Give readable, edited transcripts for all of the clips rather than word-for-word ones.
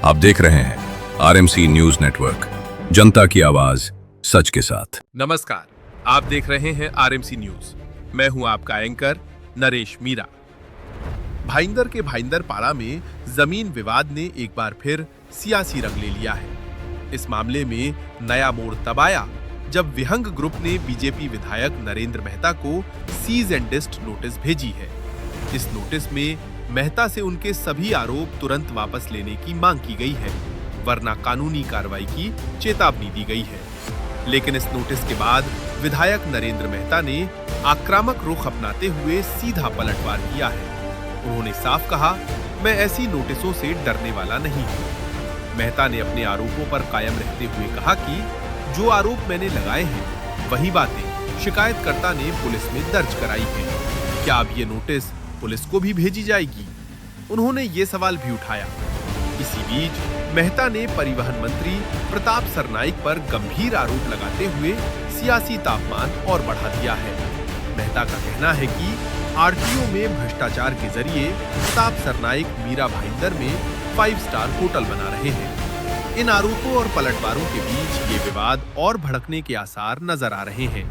आप देख रहे हैं आरएमसी न्यूज नेटवर्क, जनता की आवाज सच के साथ। नमस्कार, आप देख रहे हैं आरएमसी न्यूज। मैं हूं आपका एंकर नरेश मीरा। भाईंदर के भाईंदर पाड़ा में जमीन विवाद ने एक बार फिर सियासी रंग ले लिया है। इस मामले में नया मोड़ तब आया जब विहंग ग्रुप ने बीजेपी विधायक नरेंद्र मेहता को सीज एंड डिस्ट नोटिस भेजी है। इस नोटिस में मेहता से उनके सभी आरोप तुरंत वापस लेने की मांग की गई है, वरना कानूनी कार्रवाई की चेतावनी दी गई है। लेकिन इस नोटिस के बाद विधायक नरेंद्र मेहता ने आक्रामक रुख अपनाते हुए सीधा पलटवार किया है। उन्होंने साफ कहा, मैं ऐसी नोटिसों से डरने वाला नहीं हूं। मेहता ने अपने आरोपों पर कायम रहते हुए कहा कि जो आरोप मैंने लगाए हैं वही बातें शिकायतकर्ता ने पुलिस में दर्ज कराई है। क्या अब ये नोटिस पुलिस को भी भेजी जाएगी? उन्होंने ये सवाल भी उठाया। इसी बीच मेहता ने परिवहन मंत्री प्रताप सरनाइक पर गंभीर आरोप लगाते हुए सियासी तापमान और बढ़ा दिया है। मेहता का कहना है कि आरटीओ में भ्रष्टाचार के जरिए प्रताप सरनाइक मीरा भाईंदर में 5 स्टार होटल बना रहे हैं। इन आरोपों और पलटवारों के बीच ये विवाद और भड़कने के आसार नजर आ रहे हैं।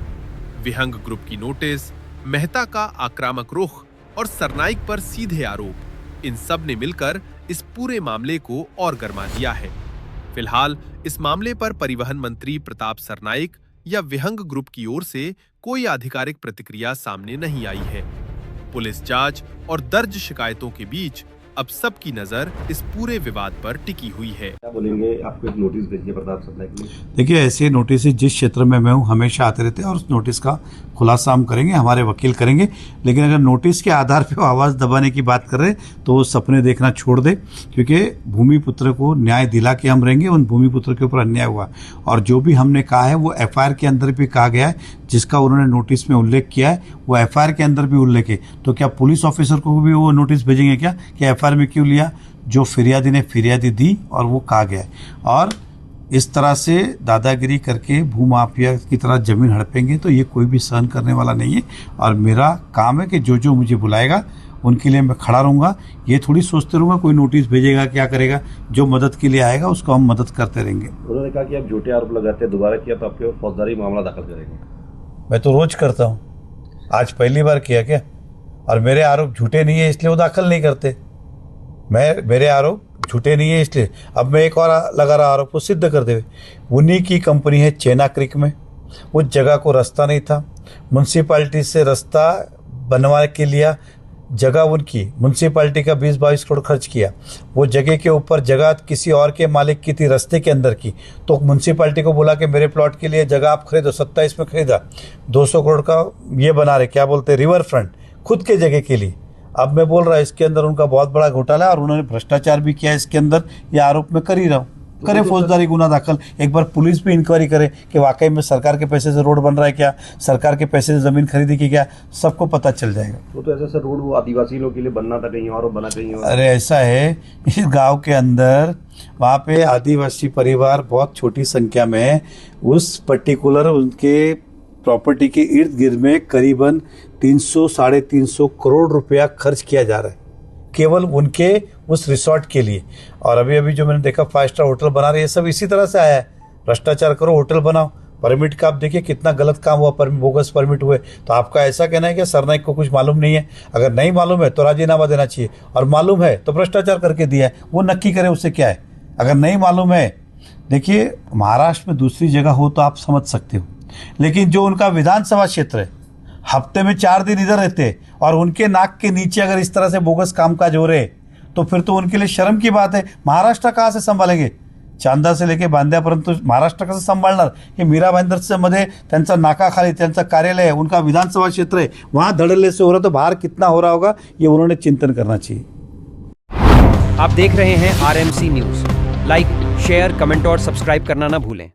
विहंग ग्रुप की नोटिस, मेहता का आक्रामक रुख और सरनाइक पर सीधे आरोप, इन सब ने मिलकर इस पूरे मामले को और गर्मा दिया है। फिलहाल इस मामले पर परिवहन मंत्री प्रताप सरनाइक या विहंग ग्रुप की ओर से कोई आधिकारिक प्रतिक्रिया सामने नहीं आई है। पुलिस जांच और दर्ज शिकायतों के बीच अब सबकी नजर इस पूरे विवाद पर टिकी हुई है। क्या बोलेंगे? आपको एक नोटिस भेजिए प्रताप सरनाइक ने। देखिए, ऐसे नोटिस जिस क्षेत्र में मैं हूँ हमेशा आते रहते हैं और उस नोटिस का खुलासा हम करेंगे, हमारे वकील करेंगे। लेकिन अगर नोटिस के आधार पर आवाज़ दबाने की बात कर रहे तो वो सपने देखना छोड़ दे, क्योंकि भूमिपुत्र को न्याय दिला के हम रहेंगे। उन भूमिपुत्र के ऊपर अन्याय हुआ और जो भी हमने कहा है वो एफआईआर के अंदर भी कहा गया है, जिसका उन्होंने नोटिस में उल्लेख किया है वो एफआईआर के अंदर भी उल्लेख है। तो क्या पुलिस ऑफिसर को भी वो नोटिस भेजेंगे क्या कि एफआईआर में क्यों लिया? जो फिरियादी ने फिरियादी दी और वो कहा गया है। और इस तरह से दादागिरी करके भूमाफिया की तरह जमीन हड़पेंगे तो ये कोई भी सहन करने वाला नहीं है। और मेरा काम है कि जो जो मुझे बुलाएगा उनके लिए मैं खड़ा रहूँगा। ये थोड़ी सोचते रहूँगा कोई नोटिस भेजेगा क्या करेगा। जो मदद के लिए आएगा उसको हम मदद करते रहेंगे। उन्होंने कहा कि आप झूठे आरोप लगाते हैं, दोबारा किया तो आपके फौजदारी मामला दाखिल करेंगे। मैं तो रोज करता हूँ, आज पहली बार किया क्या? और मेरे आरोप झूठे नहीं है इसलिए वो दाखिल नहीं करते। मेरे आरोप झूठे नहीं है इसलिए अब मैं एक और लगा रहा आरोप को सिद्ध कर दे। उन्हीं की कंपनी है चेना क्रिक में, उस जगह को रास्ता नहीं था, म्यूनसिपालिटी से रास्ता बनवा के लिया, जगह उनकी, म्यूनसिपालिटी का 20-22 करोड़ खर्च किया। वो जगह के ऊपर जगह किसी और के मालिक की थी रास्ते के अंदर की, तो म्यूनसिपालिटी को बोला कि मेरे प्लॉट के लिए जगह आप खरीदो। 27 में खरीदा, 200 करोड़ का ये बना रहे, क्या बोलते हैं, रिवर फ्रंट, खुद के जगह के लिए। अब मैं बोल रहा इसके अंदर उनका बहुत बड़ा घोटाला है और उन्होंने भ्रष्टाचार भी किया इसके अंदर। ये आरोप मैं कर ही रहा हूँ। करे फौजदारी गुना दाखिल, एक बार पुलिस भी इंक्वायरी करे कि वाकई में सरकार के पैसे से रोड बन रहा है क्या, सरकार के पैसे से जमीन खरीदी की क्या, सबको पता चल जाएगा। वो तो ऐसा रोड वो आदिवासी लोग के लिए बनना था, कहीं और बना कहीं और। अरे ऐसा है, इस गांव के अंदर वहाँ पे आदिवासी परिवार बहुत छोटी संख्या में है। उस पर्टिकुलर उनके प्रॉपर्टी के इर्द गिर्द में करीबन 300-350 करोड़ रुपया खर्च किया जा रहा है केवल उनके उस रिसोर्ट के लिए। और अभी अभी जो मैंने देखा 5 स्टार होटल बना रहे हैं, सब इसी तरह से आया है। भ्रष्टाचार करो, होटल बनाओ। परमिट का आप देखिए कितना गलत काम हुआ, बोगस परमिट हुए। तो आपका ऐसा कहना है कि सरनाइक को कुछ मालूम नहीं है? अगर नहीं मालूम है तो राजीनामा देना चाहिए, और मालूम है तो भ्रष्टाचार करके दिया है, वो नक्की करे उससे क्या है। अगर नहीं मालूम है, देखिए महाराष्ट्र में दूसरी जगह हो तो आप समझ सकते हो, लेकिन जो उनका विधानसभा क्षेत्र है, हफ्ते में 4 दिन इधर रहते और उनके नाक के नीचे अगर इस तरह से बोगस कामकाज हो रहे तो फिर तो उनके लिए शर्म की बात है। महाराष्ट्र कहाँ से संभालेंगे? चांदा से लेके बांद्यापर्यंत महाराष्ट्र कसं संभाळणार? हे मीरा भाईंदर मध्ये त्यांचा नाकाखाली त्यांचं कार्यालय है, उनका विधानसभा क्षेत्र है, वहाँ धड़ल्ले से हो रहा तो बाहर कितना हो रहा होगा, ये उन्होंने चिंतन करना चाहिए। आप देख रहे हैं RMC news. Like, share, comment और सब्सक्राइब करना ना भूलें।